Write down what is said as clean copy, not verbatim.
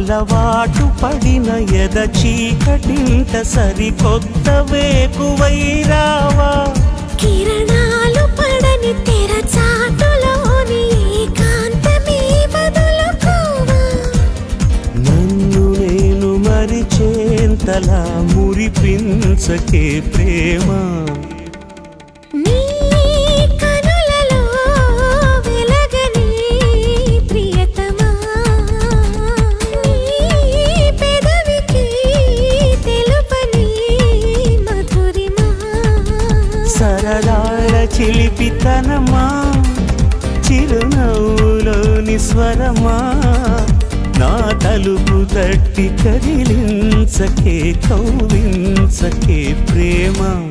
అలవాటు పడిన ఎద చీకటింట సరికొత్త వేకువై రావా కిరణాలు పడని తెర చాటులోని ఏకాంతమే వదులుకోవా నన్ను నేను మరిచేంతలా మురిపించకే ప్రేమ సరదాల చిలిపితనమా చిరునవ్వులోని స్వరమా నా తలుపు తట్టి కదిలించకే కౌవించకే ప్రేమ